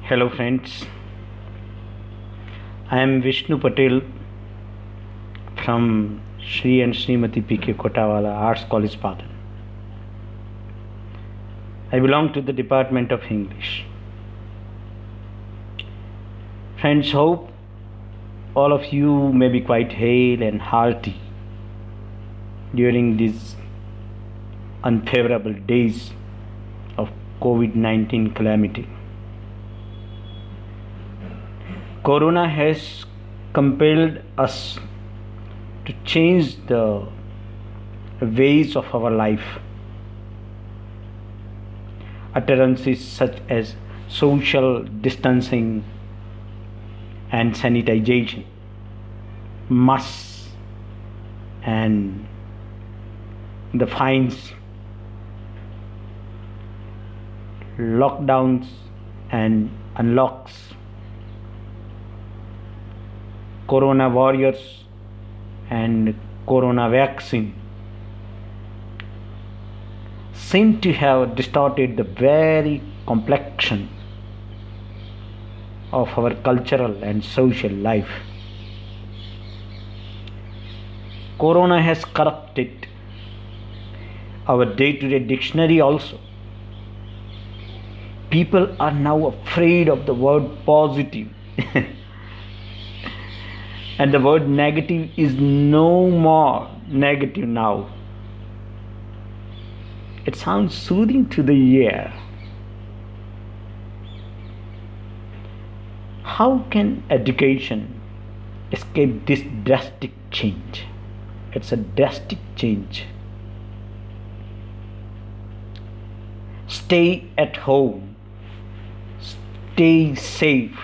Hello friends, I am Vishnu Patel from Shri and Srimati P.K. Kotawala Arts College, Patan. I belong to the Department of English. Friends, hope all of you may be quite hale and hearty during these unfavorable days of COVID-19 calamity. Corona has compelled us to change the ways of our life. Utterances such as social distancing and sanitization, masks, and the fines, lockdowns and unlocks, Corona warriors and Corona vaccine seem to have distorted the very complexion of our cultural and social life. Corona has corrupted our day-to-day dictionary also. People are now afraid of the word positive. And the word negative is no more negative now. It sounds soothing to the ear. How can education escape this drastic change? It's a drastic change. Stay at home. Stay safe.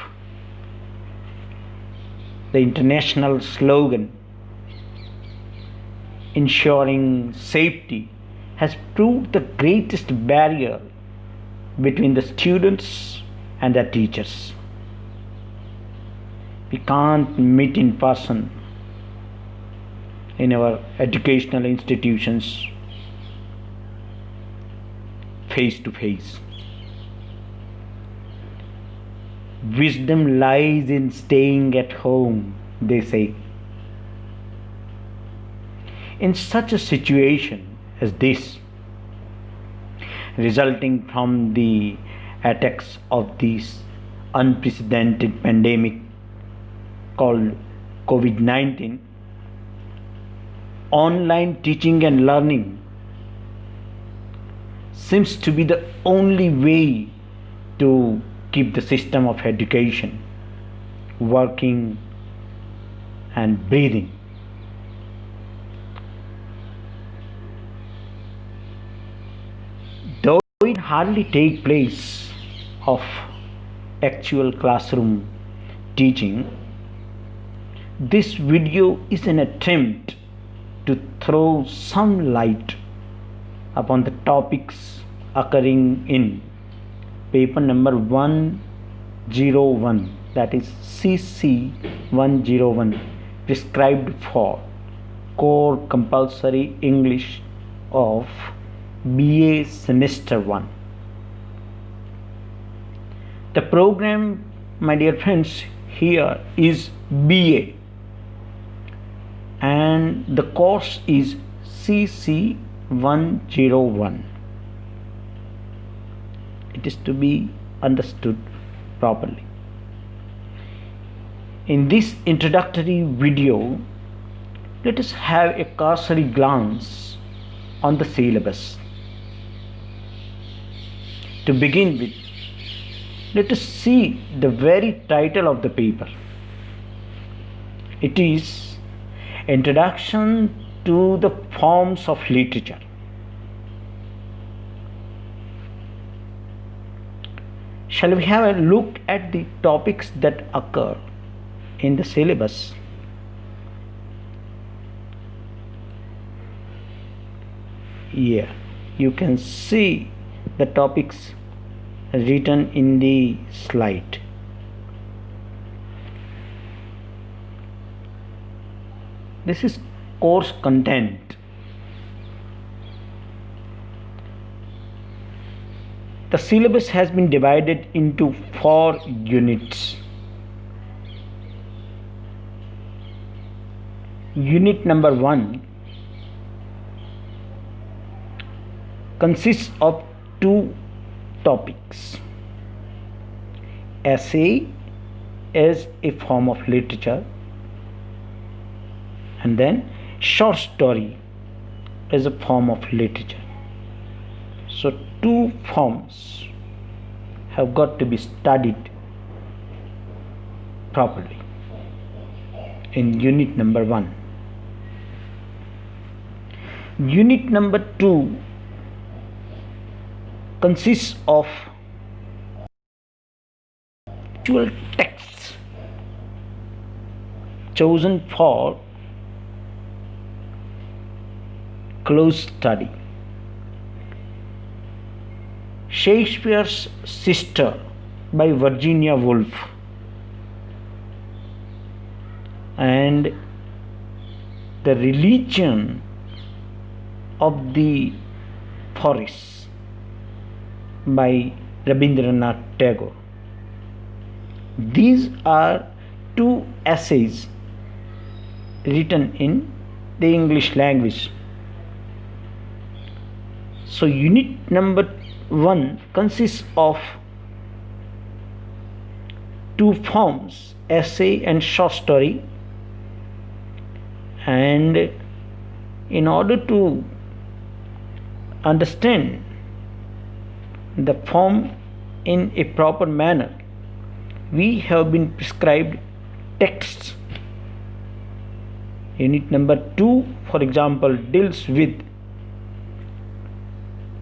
The international slogan, ensuring safety, has proved the greatest barrier between the students and their teachers. We can't meet in person in our educational institutions face to face. Wisdom lies in staying at home, they say. In such a situation as this, resulting from the attacks of this unprecedented pandemic called COVID-19, online teaching and learning seems to be the only way to keep the system of education working and breathing. Though it hardly take place of actual classroom teaching, this video is an attempt to throw some light upon the topics occurring in paper number 101, that is CC-101, prescribed for core compulsory English of BA semester 1. The program, my dear friends, here is BA and the course is CC-101. It is to be understood properly. In this introductory video, let us have a cursory glance on the syllabus. To begin with, let us see the very title of the paper. It is Introduction to the Forms of Literature. Shall we have a look at the topics that occur in the syllabus? Here you can see the topics written in the slide. This is course content. The syllabus has been divided into 4 units. Unit number 1 consists of 2 topics. Essay is a form of literature, and then short story is a form of literature. So 2 forms have got to be studied properly in unit number 1. Unit number 2 consists of actual texts chosen for close study. Shakespeare's Sister by Virginia Woolf and The Religion of the Forest by Rabindranath Tagore. These are 2 essays written in the English language. So unit number 1 consists of 2 forms, essay and short story, and in order to understand the form in a proper manner, we have been prescribed texts. Unit number 2, for example, deals with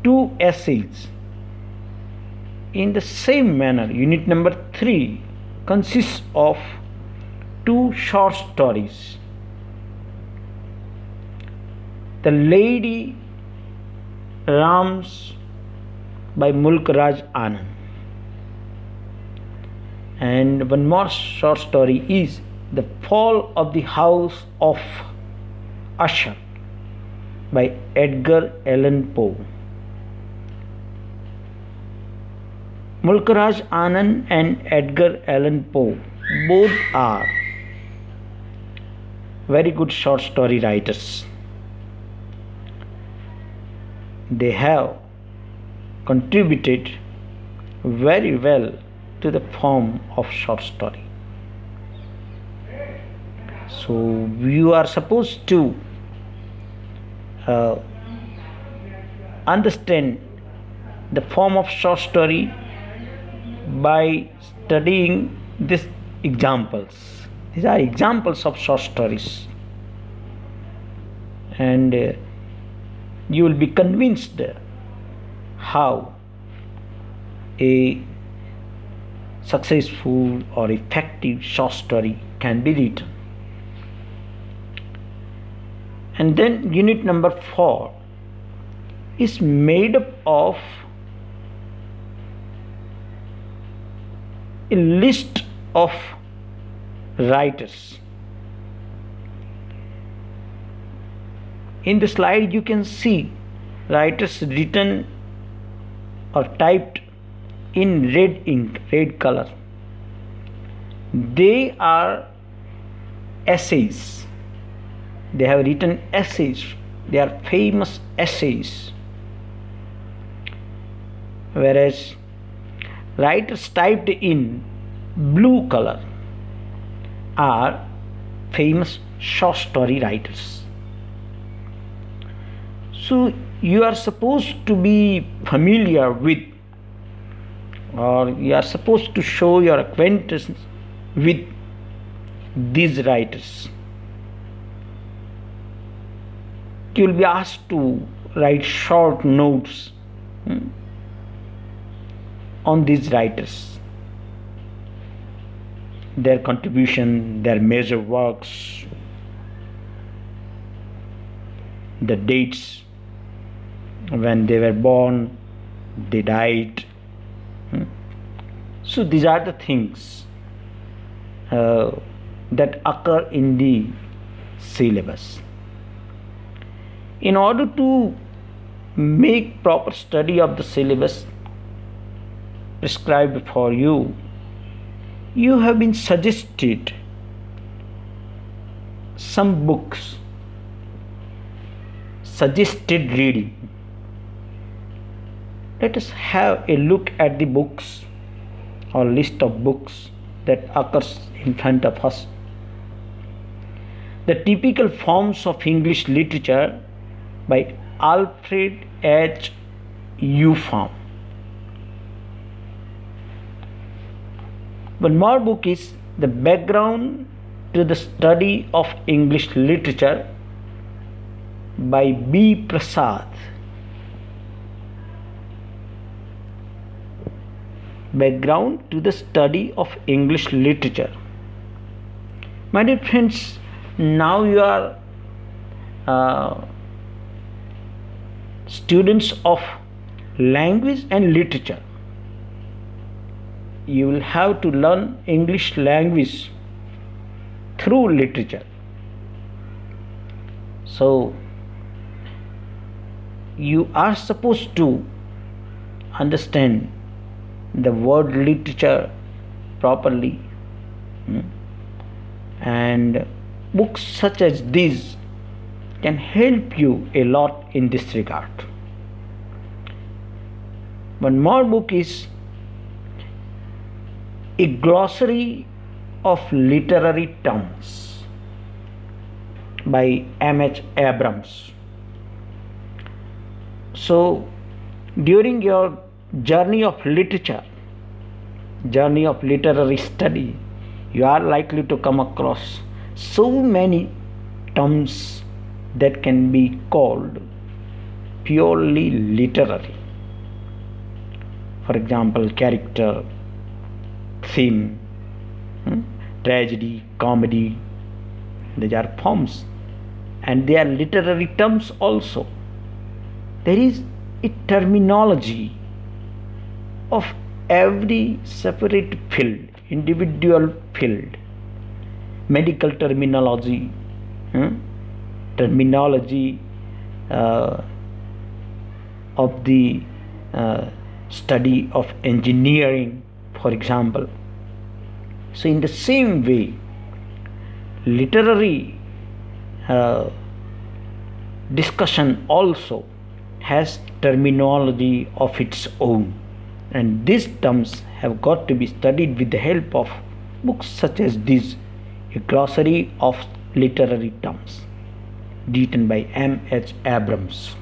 2 essays. In the same manner, unit number 3 consists of 2 short stories. The Lady Rams by Mulk Raj Anand, and one more short story is The Fall of the House of Usher by Edgar Allan Poe. Mulk Raj Anand and Edgar Allan Poe both are very good short story writers. They have contributed very well to the form of short story. So you are supposed to understand the form of short story by studying these examples. These are examples of short stories, and you will be convinced how a successful or effective short story can be written. And then unit number 4 is made up of a list of writers. In the slide you can see writers written or typed in red ink, red color. They are essays. They have written essays. They are famous essays. Whereas writers typed in blue color are famous short story writers. So you are supposed to be familiar with, or you are supposed to show your acquaintance with these writers. You will be asked to write short notes on these writers, their contribution, their major works, the dates when they were born, they died. So these are the things that occur in the syllabus. In order to make proper study of the syllabus, prescribed for you, you have been suggested some books, suggested reading. Let us have a look at the books or list of books that occurs in front of us. The Typical Forms of English Literature by Alfred H. Upham. One more book is The Background to the Study of English Literature by B. Prasad. Background to the Study of English Literature. My dear friends, now you are students of language and literature. You will have to learn English language through literature. So you are supposed to understand the word literature properly, and books such as these can help you a lot in this regard. One more book is A Glossary of Literary Terms by M.H. Abrams. So during your journey of literature, journey of literary study, you are likely to come across so many terms that can be called purely literary. For example, character, theme, tragedy, comedy, these are forms, and they are literary terms also. There is a terminology of every separate field, individual field. Medical terminology, terminology of the study of engineering, for example. So in the same way, literary discussion also has terminology of its own, and these terms have got to be studied with the help of books such as this, A Glossary of Literary Terms, written by M.H. Abrams.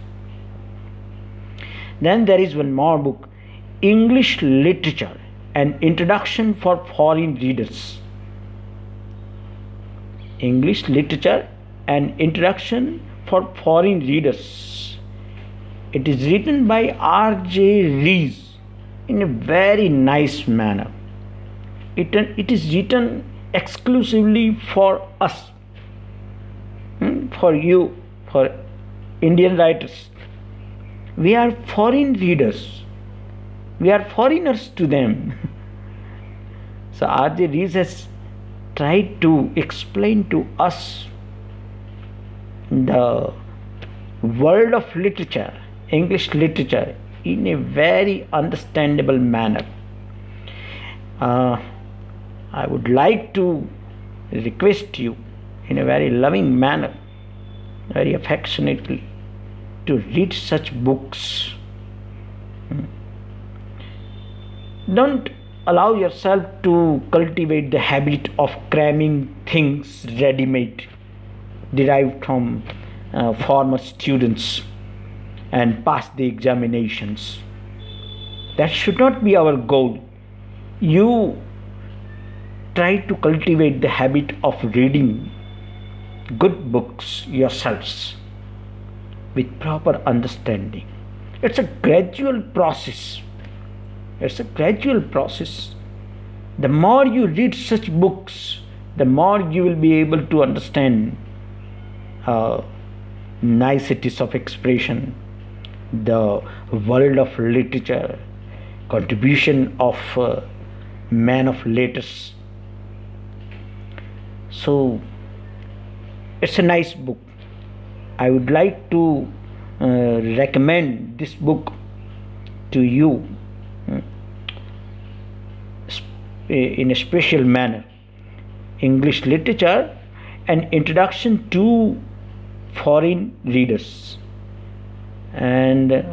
Then there is one more book, English Literature, an Introduction for Foreign Readers. English Literature, an Introduction for Foreign Readers. It is written by R.J. Rees in a very nice manner. It is written exclusively for us, for you, for Indian writers. We are foreign readers. We are foreigners to them. So R.J. Rees has tried to explain to us the world of literature, English literature, in a very understandable manner. I would like to request you in a very loving manner, very affectionately, to read such books. Don't allow yourself to cultivate the habit of cramming things ready-made, derived from former students, and pass the examinations. That should not be our goal. You try to cultivate the habit of reading good books yourselves with proper understanding. It's a gradual process. It's a gradual process. The more you read such books, the more you will be able to understand niceties of expression, the world of literature, contribution of man of letters. So it's a nice book. I would like to recommend this book to you. in a special manner. English literature, an introduction to foreign readers. And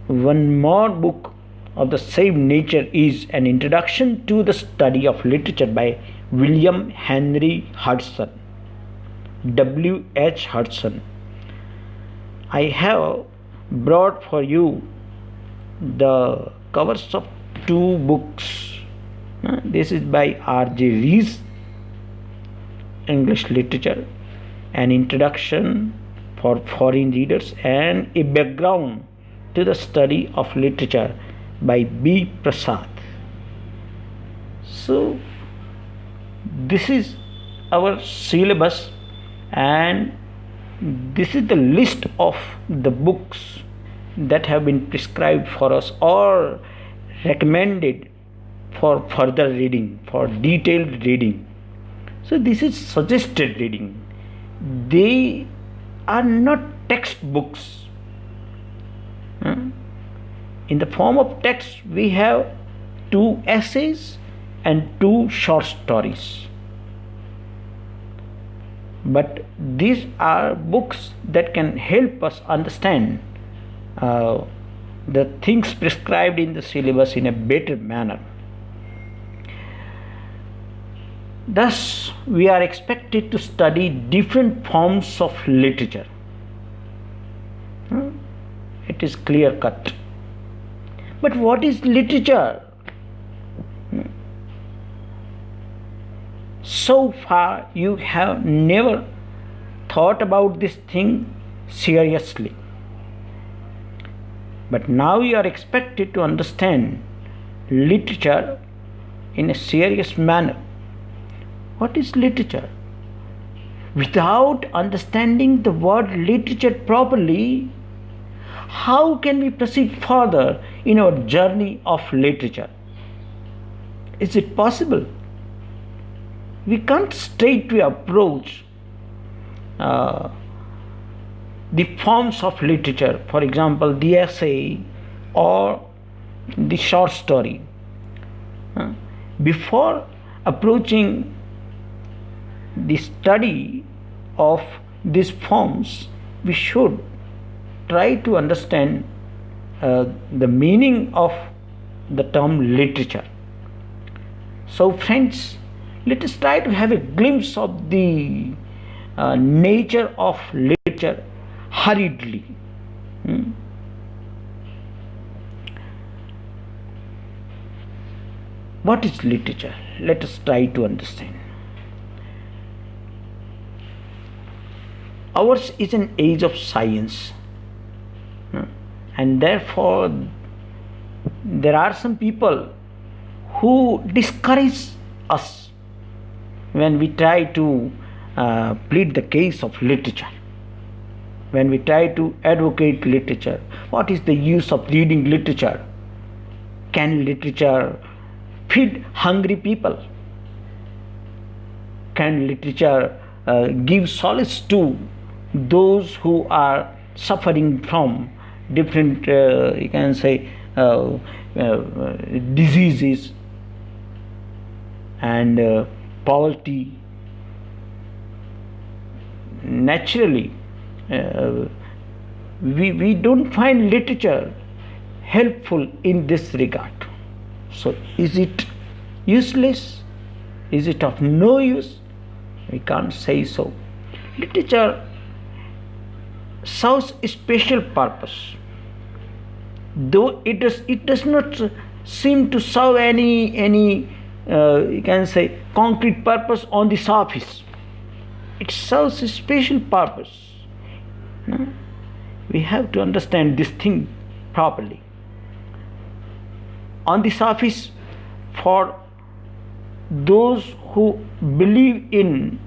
one more book of the same nature is An Introduction to the Study of Literature by William Henry Hudson, W.H. Hudson. I have brought for you the covers of two books. This is by R.J. Rees, English Literature, An Introduction for Foreign Readers, and A Background to the Study of Literature by B. Prasad. So, this is our syllabus, and this is the list of the books that have been prescribed for us or recommended for further reading, for detailed reading. So this is suggested reading. They are not textbooks. In the form of text, we have 2 essays and 2 short stories. But these are books that can help us understand the things prescribed in the syllabus in a better manner. Thus, we are expected to study different forms of literature. It is clear cut. But what is literature? So far, you have never thought about this thing seriously. But now you are expected to understand literature in a serious manner. What is literature? Without understanding the word literature properly, how can we proceed further in our journey of literature? Is it possible? We can't straightway approach the forms of literature, for example, the essay or the short story. Before approaching the study of these forms, we should try to understand the meaning of the term literature. So friends, let us try to have a glimpse of the nature of literature hurriedly. What is literature? Let us try to understand. Ours is an age of science, and therefore there are some people who discourage us when we try to plead the case of literature, when we try to advocate literature. What is the use of reading literature? Can literature feed hungry people? Can literature give solace to those who are suffering from different, you can say, diseases and poverty? Naturally, we don't find literature helpful in this regard. So is it useless? Is it of no use? We can't say so. Literature serves a special purpose, though it does not seem to serve any you can say concrete purpose on the surface. It serves a special purpose. We have to understand this thing properly. On the surface, for those who believe in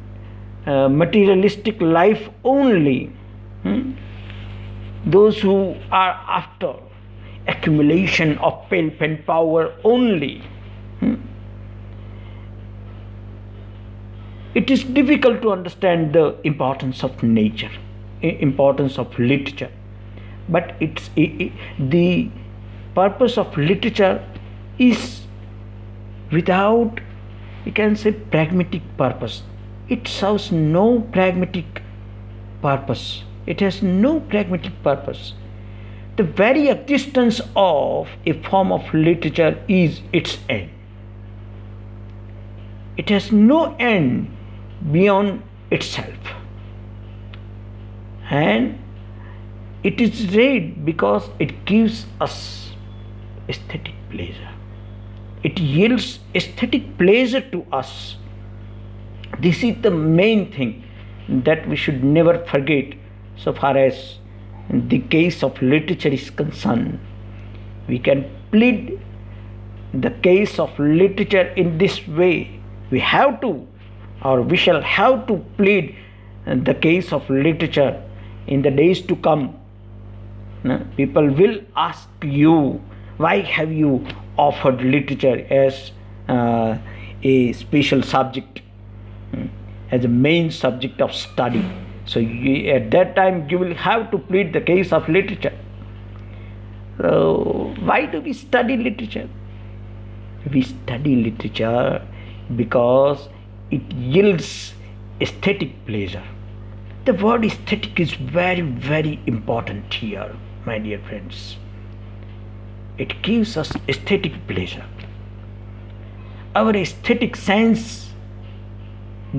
materialistic life only, those who are after accumulation of wealth and power only, it is difficult to understand the importance of nature, importance of literature. But the purpose of literature is without, you can say, pragmatic purpose. It serves no pragmatic purpose. It has no pragmatic purpose. The very existence of a form of literature is its end. It has no end beyond itself. And it is read because it gives us aesthetic pleasure. It yields aesthetic pleasure to us. This is the main thing that we should never forget so far as the case of literature is concerned. We can plead the case of literature in this way. We have to, or we shall have to plead the case of literature in the days to come. People will ask you, why have you offered literature as a special subject, as a main subject of study? So at that time you will have to plead the case of literature. So why do we study literature? We study literature because it yields aesthetic pleasure. The word aesthetic is very, very important here, my dear friends. It gives us aesthetic pleasure. Our aesthetic sense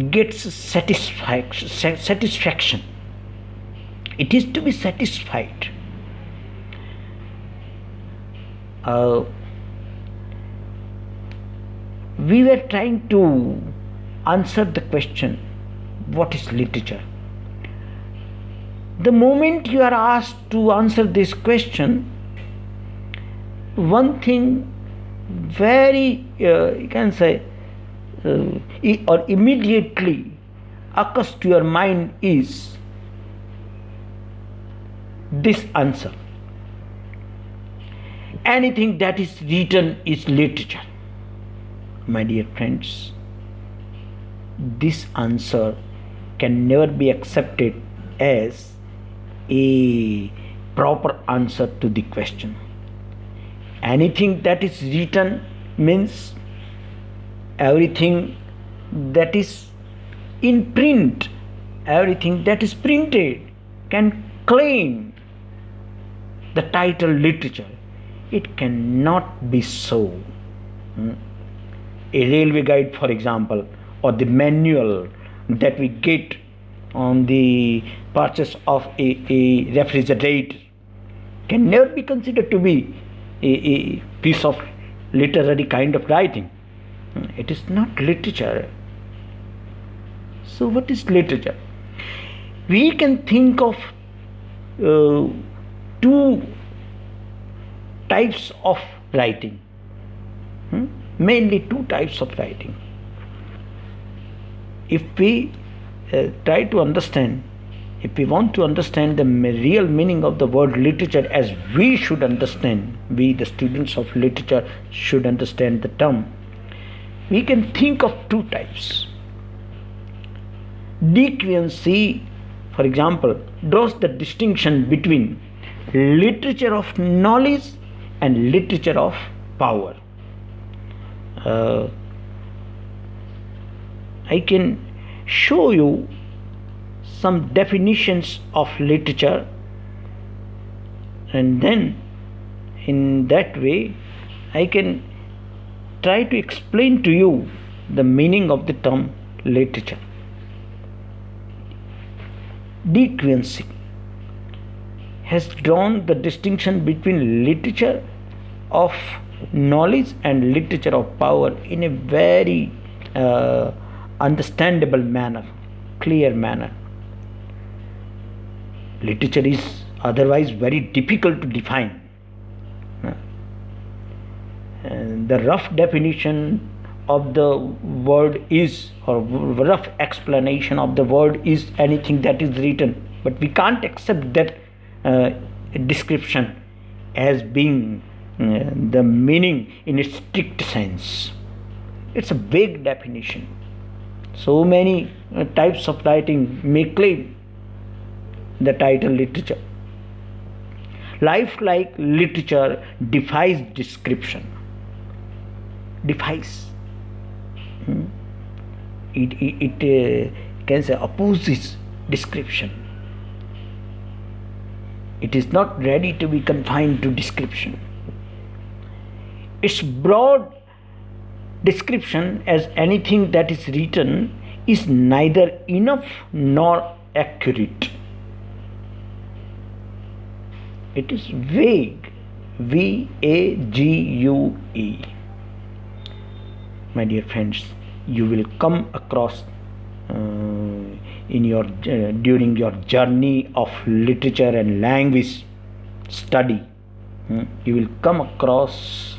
gets satisfaction. It is to be satisfied. We were trying to answer the question, what is literature? The moment you are asked to answer this question, one thing very, you can say, or immediately occurs to your mind is this answer: anything that is written is literature. My dear friends, this answer can never be accepted as a proper answer to the question. Anything that is written means everything that is in print, everything that is printed can claim the title literature. It cannot be so. A railway guide, for example, or the manual that we get on the purchase of a refrigerator can never be considered to be a piece of literary kind of writing. It is not literature. So what is literature? We can think of two types of writing, mainly two types of writing. If we try to understand, if we want to understand the real meaning of the word literature as we should understand, we the students of literature should understand the term, we can think of two types. De Quincey, for example, draws the distinction between literature of knowledge and literature of power. I can show you some definitions of literature, and then in that way I can try to explain to you the meaning of the term literature. De Quincey has drawn the distinction between literature of knowledge and literature of power in a very understandable manner, clear manner. Literature is otherwise very difficult to define. And the rough definition of the word is, or rough explanation of the word is, anything that is written. But we can't accept that description as being the meaning in its strict sense. It's a vague definition. So many types of writing may claim the title literature. Life like literature defies description. Defies. It can say opposes description. It is not ready to be confined to description. Its broad description as anything that is written is neither enough nor accurate. It is vague. V-A-G-U-E. My dear friends, you will come across during your journey of literature and language study, you will come across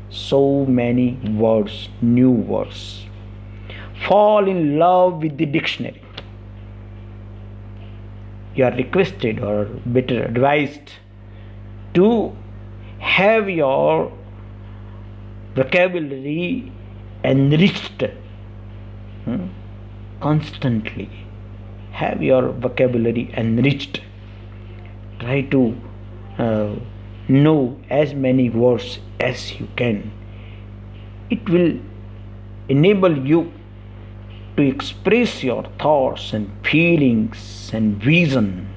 so many words, new words. Fall in love with the dictionary. You are requested or better advised to have your vocabulary enriched constantly. Have your vocabulary enriched. Try to know as many words as you can. It will enable you to express your thoughts and feelings and vision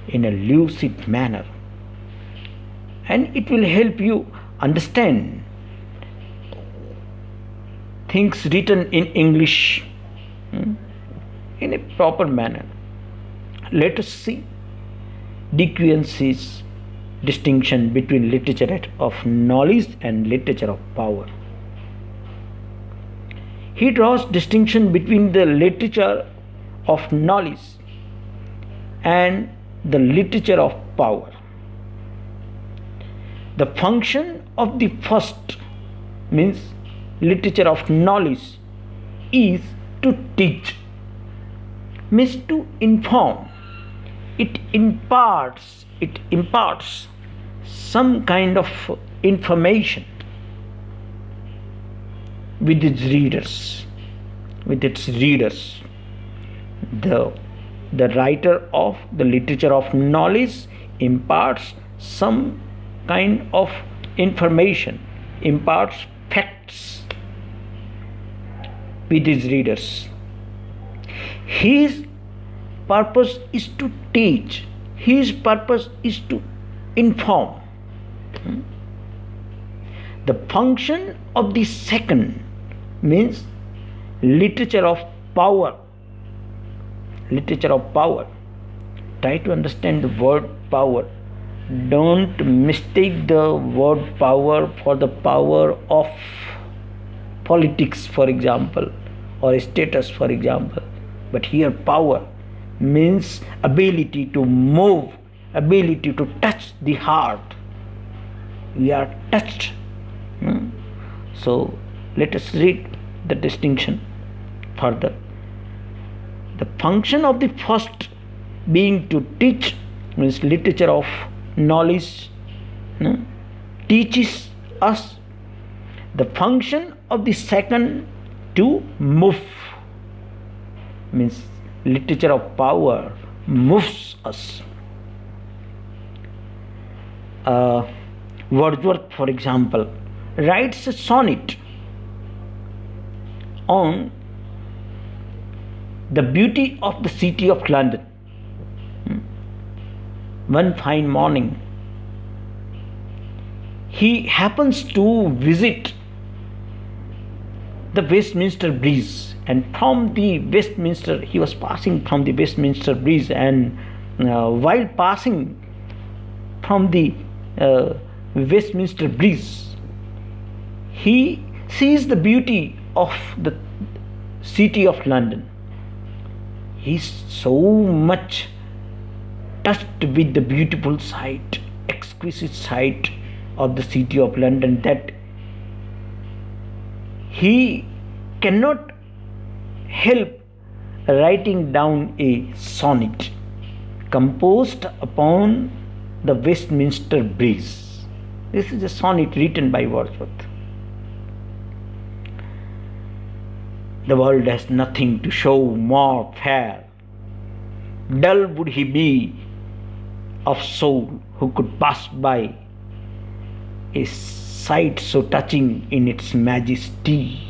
in a lucid manner, and it will help you understand things written in English in a proper manner. Let us see De Quincey's distinction between literature of knowledge and literature of power. He draws distinction between the literature of knowledge and the literature of power. The function of the first, means literature of knowledge, is to teach, means to inform. It imparts some kind of information with its readers. The writer of the literature of knowledge imparts some kind of information, imparts facts with his readers. His purpose is to teach. His purpose is to inform. The function of the second means literature of power. Literature of power. Try to understand the word power. Don't mistake the word power for the power of politics, for example, or status, for example. But here power means ability to move, ability to touch the heart. We are touched. So let us read the distinction further. The function of the first being to teach, means literature of knowledge teaches us. The function of the second to move, means literature of power moves us. Wordsworth, for example, writes a sonnet on the beauty of the city of London. One fine morning, he happens to visit the Westminster Bridge, and from the Westminster, he was passing from the Westminster Bridge, and while passing from the Westminster Bridge, he sees the beauty of the city of London. He is so much touched with the beautiful sight, exquisite sight of the city of London, that he cannot help writing down a sonnet composed upon the Westminster Bridge. This is a sonnet written by Wordsworth. The world has nothing to show more fair. Dull would he be of soul who could pass by a sight so touching in its majesty.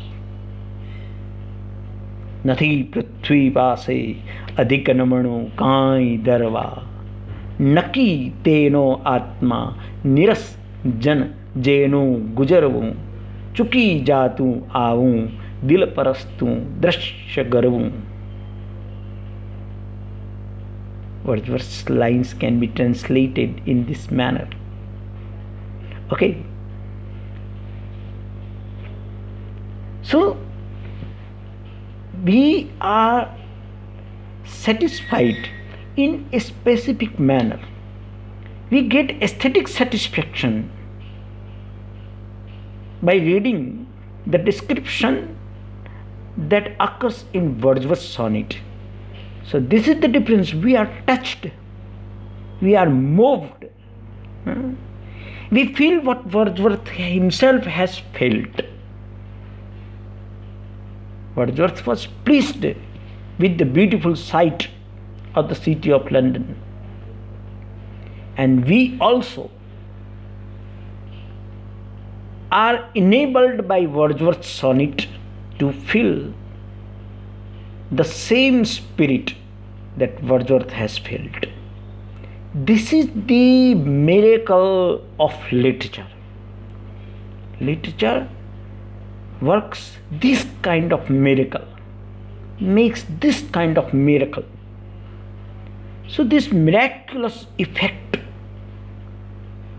નથી પૃથ્વી પાસે અધિક નમણો કાંઈ ધરવા. નક્કી તેનો આત્મા નિરસ જન જેનું ગુજરવું. ચૂકી જાતું આવું દિલ પરસ્તું દ્રશ્ય ગરવું. Wordsworth's lines can be translated in this manner. Okay. So, we are satisfied in a specific manner. We get aesthetic satisfaction by reading the description that occurs in Wordsworth's sonnet. So this is the difference. We are touched, we are moved, we feel what Wordsworth himself has felt. Wordsworth was pleased with the beautiful sight of the city of London, and we also are enabled by Wordsworth's sonnet to feel the same spirit that Wordsworth has felt. This is the miracle of literature. Literature works this kind of miracle, makes this kind of miracle. So this miraculous effect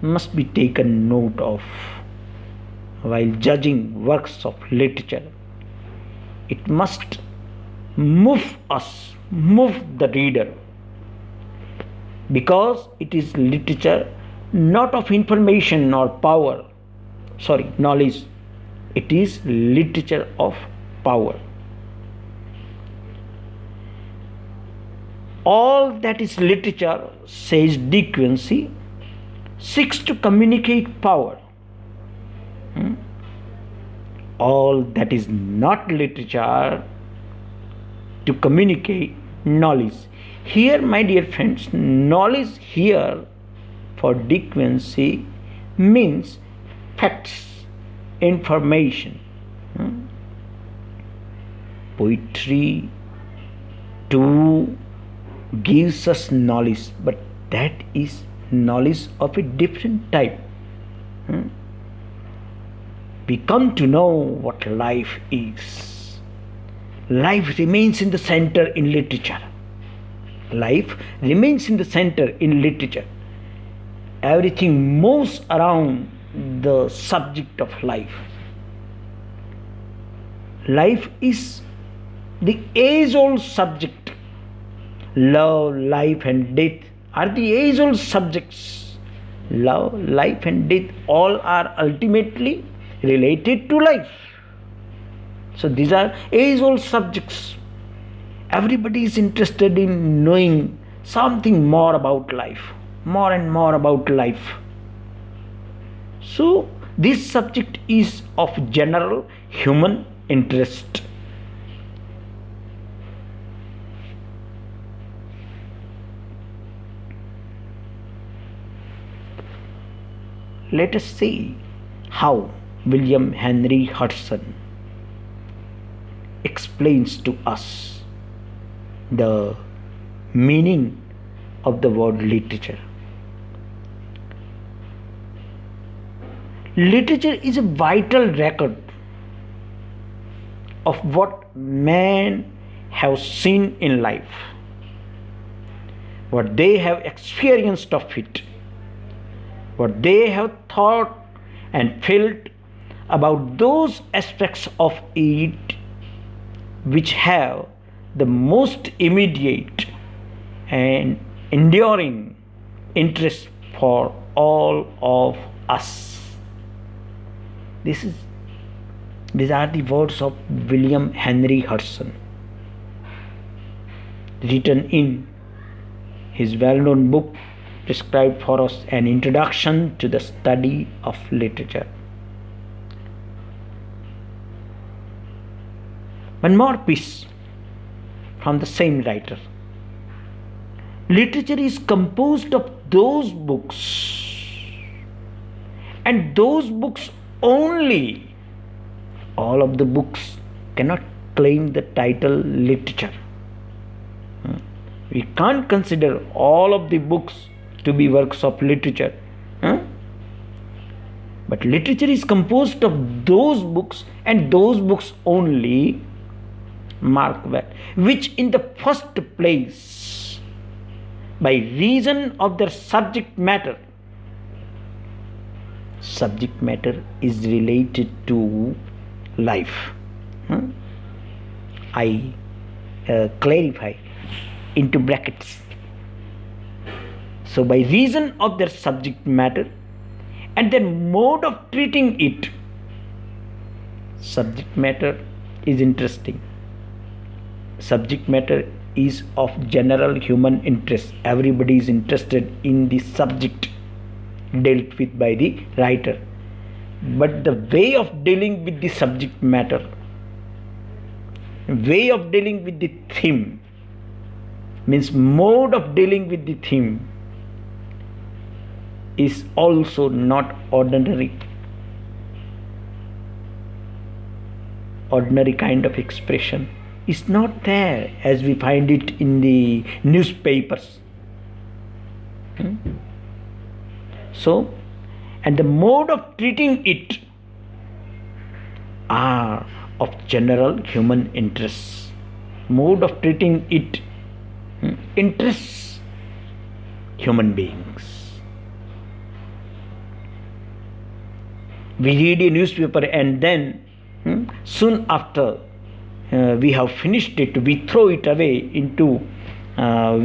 must be taken note of while judging works of literature. It must move us, move the reader, because it is literature not of information or power, knowledge. It is literature of power. All that is literature, says De Quincey, seeks to communicate power. All that is not literature to communicate knowledge. Here, my dear friends, knowledge here for De Quincey means facts, information. Poetry too gives us knowledge, but that is knowledge of a different type. We come to know what life is. Life remains in the center in literature. Life remains in the center in literature. Everything moves around the subject of life. Life is the age-old subject. Love, life, and death are the age-old subjects. Love, life, and death all are ultimately related to life. So these are age-old subjects. Everybody is interested in knowing something more about life, more and more about life. So this subject is of general human interest. Let us see how William Henry Hudson explains to us the meaning of the word literature. Literature is a vital record of what men have seen in life, what they have experienced of it, what they have thought and felt about those aspects of it which have the most immediate and enduring interest for all of us. These are the words of William Henry Hudson, written in his well-known book prescribed for us, An Introduction to the Study of Literature. One more piece from the same writer. Literature is composed of those books, and those books only. All of the books cannot claim the title literature. We can't consider all of the books to be works of literature. But literature is composed of those books, and those books only, mark well, which in the first place, by reason of their subject matter is related to life. I clarify into brackets. So by reason of their subject matter and their mode of treating it, subject matter is interesting. Subject matter is of general human interest. Everybody is interested in the subject dealt with by the writer. But the way of dealing with the subject matter, way of dealing with the theme, means mode of dealing with the theme, is also not ordinary kind of expression. Is not there as we find it in the newspapers. So, and the mode of treating it are of general human interests. Mode of treating it interests human beings. We read a newspaper and then soon after we have finished it, we throw it away into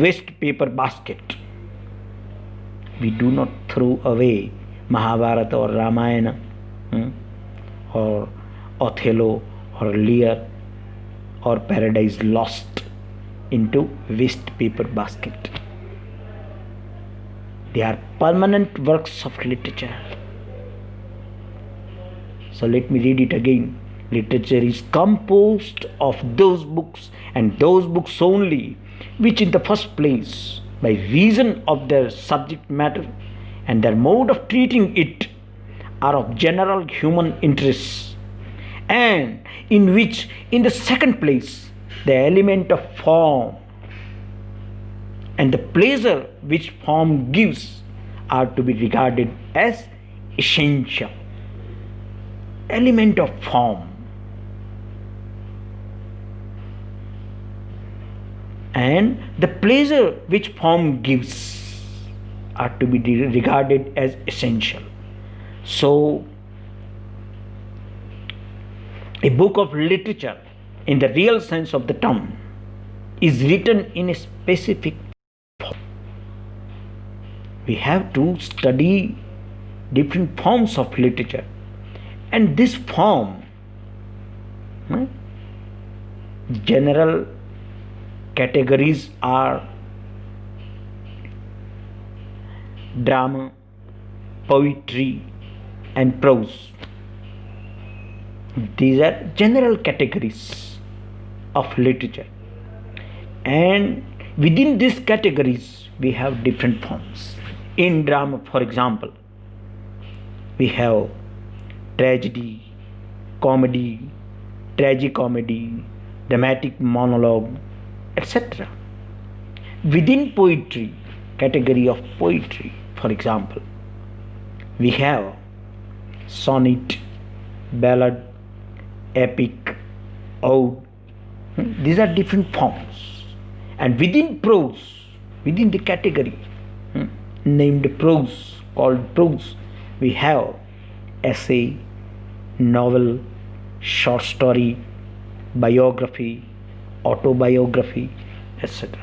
waste paper basket. We do not throw away Mahabharata or Ramayana or Othello or Lear or Paradise Lost into waste paper basket. They are permanent works of literature. So let me read it again. Literature is composed of those books, and those books only, which in the first place, by reason of their subject matter and their mode of treating it, are of general human interests, and in which, in the second place, the element of form and the pleasure which form gives are to be regarded as essential. Element of form and the pleasure which form gives are to be regarded as essential. So, a book of literature, in the real sense of the term, is written in a specific form. We have to study different forms of literature, and this form, general categories are drama, poetry, and prose. These are general categories of literature, and within these categories we have different forms. In drama, for example, we have tragedy, comedy, tragicomedy, dramatic monologue, etc. Within poetry, category of poetry, for example, we have sonnet, ballad, epic, ode. These are different forms. And within prose, within the category named prose, called prose, we have essay, novel, short story, biography, autobiography, etc.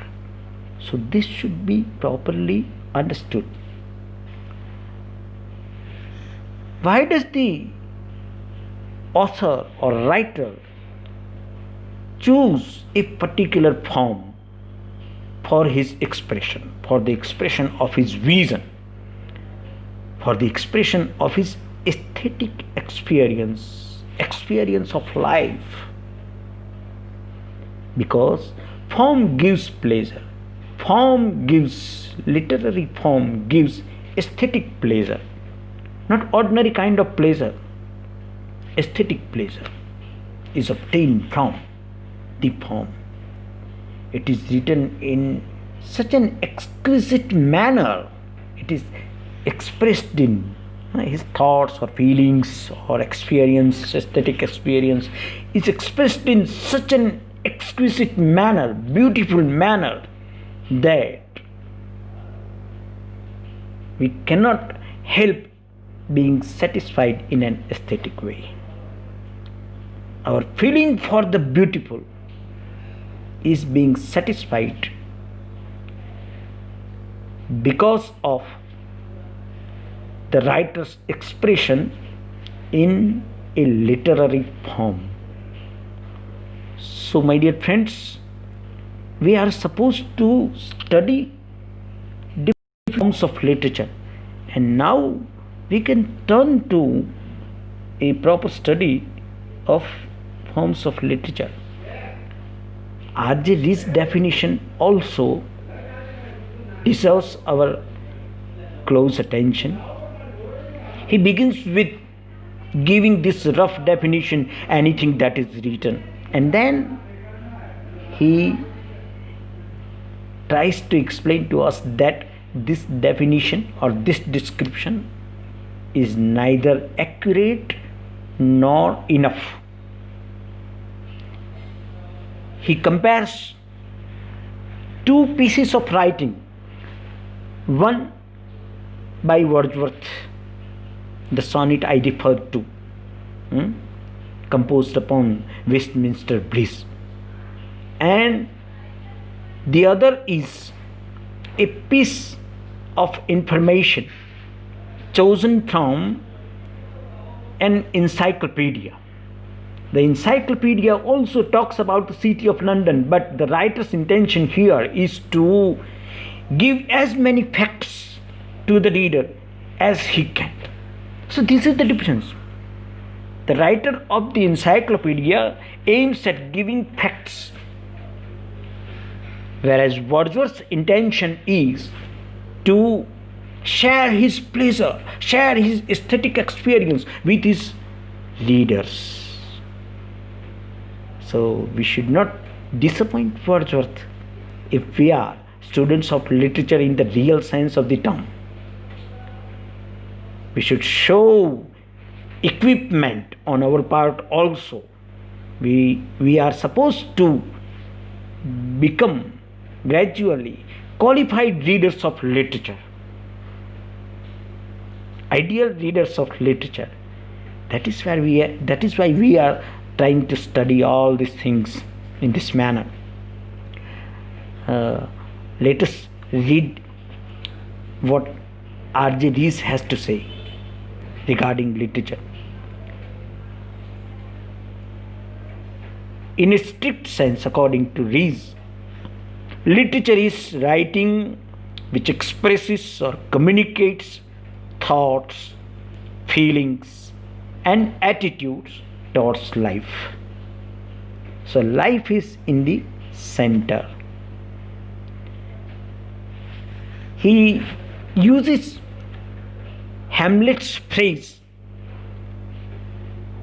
So this should be properly understood. Why does the author or writer choose a particular form for his expression, for the expression of his vision, for the expression of his aesthetic experience of life? Because form gives pleasure, literary form gives aesthetic pleasure, not ordinary kind of pleasure. Aesthetic pleasure is obtained from the poem. It is written in such an exquisite manner. It is expressed in his thoughts or feelings or experience, aesthetic experience is expressed in such an exquisite manner, beautiful manner, that we cannot help being satisfied in an aesthetic way. Our feeling for the beautiful is being satisfied because of the writer's expression in a literary form. So, my dear friends, we are supposed to study different forms of literature, and now we can turn to a proper study of forms of literature. R.J. Rees' definition also deserves our close attention. He begins with giving this rough definition, anything that is written, and then he tries to explain to us that this definition or this description is neither accurate nor enough. He compares two pieces of writing, one by Wordsworth, the sonnet I referred to, composed upon Westminster Bridge, and the other is a piece of information chosen from an encyclopedia. The encyclopedia also talks about the city of London, but the writer's intention here is to give as many facts to the reader as he can. So this is the difference. The writer of the encyclopedia aims at giving facts, whereas Wordsworth's intention is to share his pleasure, share his aesthetic experience with his readers. So we should not disappoint Wordsworth if we are students of literature in the real sense of the term. We should show equipment on our part also. We are supposed to become gradually qualified readers of literature, ideal readers of literature. That is why we are trying to study all these things in this manner. Let us read what R.J. Rees has to say regarding literature. In a strict sense, according to Rees, literature is writing which expresses or communicates thoughts, feelings, and attitudes towards life. So life is in the center. He uses Hamlet's phrase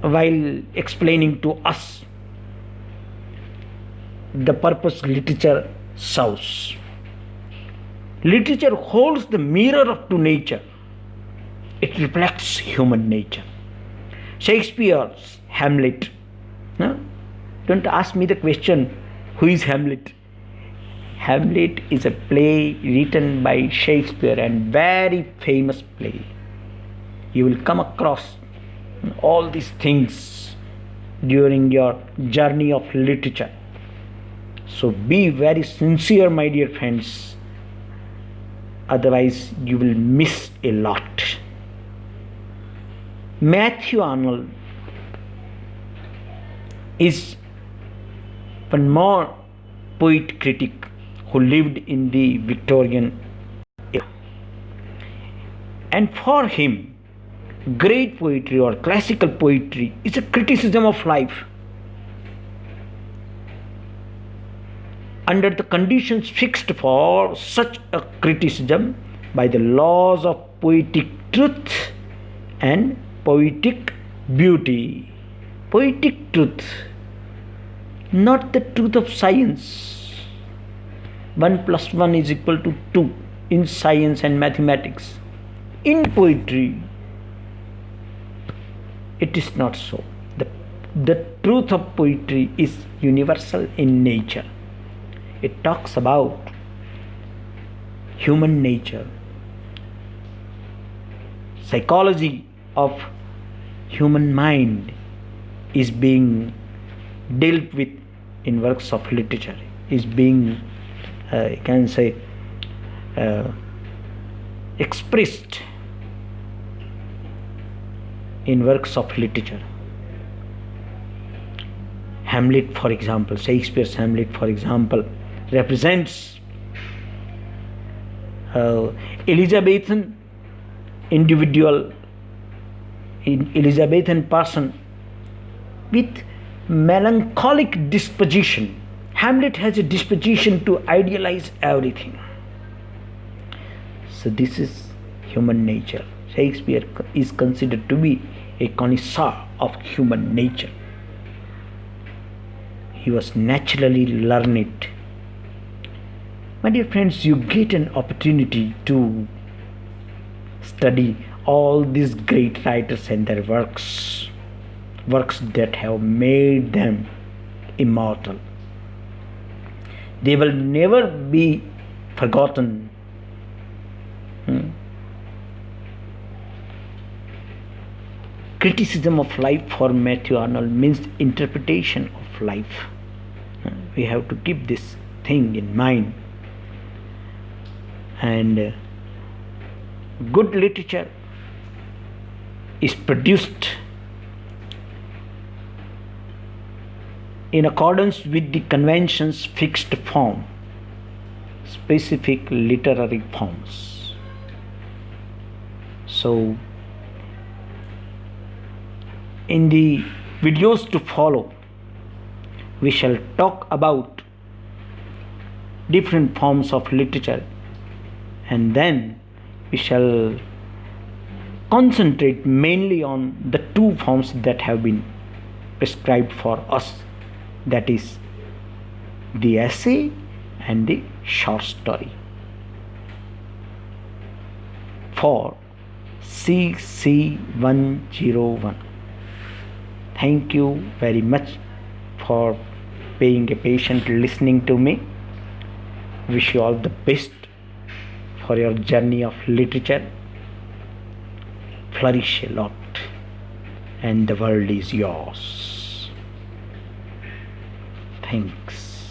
while explaining to us the purpose literature serves. Literature holds the mirror up to nature. It reflects human nature. Shakespeare's Hamlet. No? Don't ask me the question, who is Hamlet? Hamlet is a play written by Shakespeare and very famous play. You will come across all these things during your journey of literature. So be very sincere, my dear friends. Otherwise, you will miss a lot. Matthew Arnold is one more poet critic who lived in the Victorian era. And for him, great poetry or classical poetry is a criticism of life. Under the conditions fixed for such a criticism by the laws of poetic truth and poetic beauty. Poetic truth not the truth of science. 1 plus 1 is equal to 2 in science and mathematics. In poetry, it is not so. The truth of poetry is universal in nature. It talks about human nature, psychology of human mind is being dealt with in works of literature, is being you can say expressed in works of literature. Hamlet, for example, Shakespeare's Hamlet, for example, represents Elizabethan individual, Elizabethan person with melancholic disposition. Hamlet has a disposition to idealize everything. So this is human nature. Shakespeare is considered to be a connoisseur of human nature. He was naturally learned. My dear friends, you get an opportunity to study all these great writers and their works that have made them immortal. They will never be forgotten. Criticism of life for Matthew Arnold means interpretation of life. We have to keep this thing in mind. And good literature is produced in accordance with the convention's fixed form, specific literary forms. So, in the videos to follow, we shall talk about different forms of literature, and then we shall concentrate mainly on the two forms that have been prescribed for us, that is the essay and the short story for CC-101. Thank you very much for paying a patient listening to me. Wish you all the best for your journey of literature. Flourish a lot, and the world is yours. Thanks.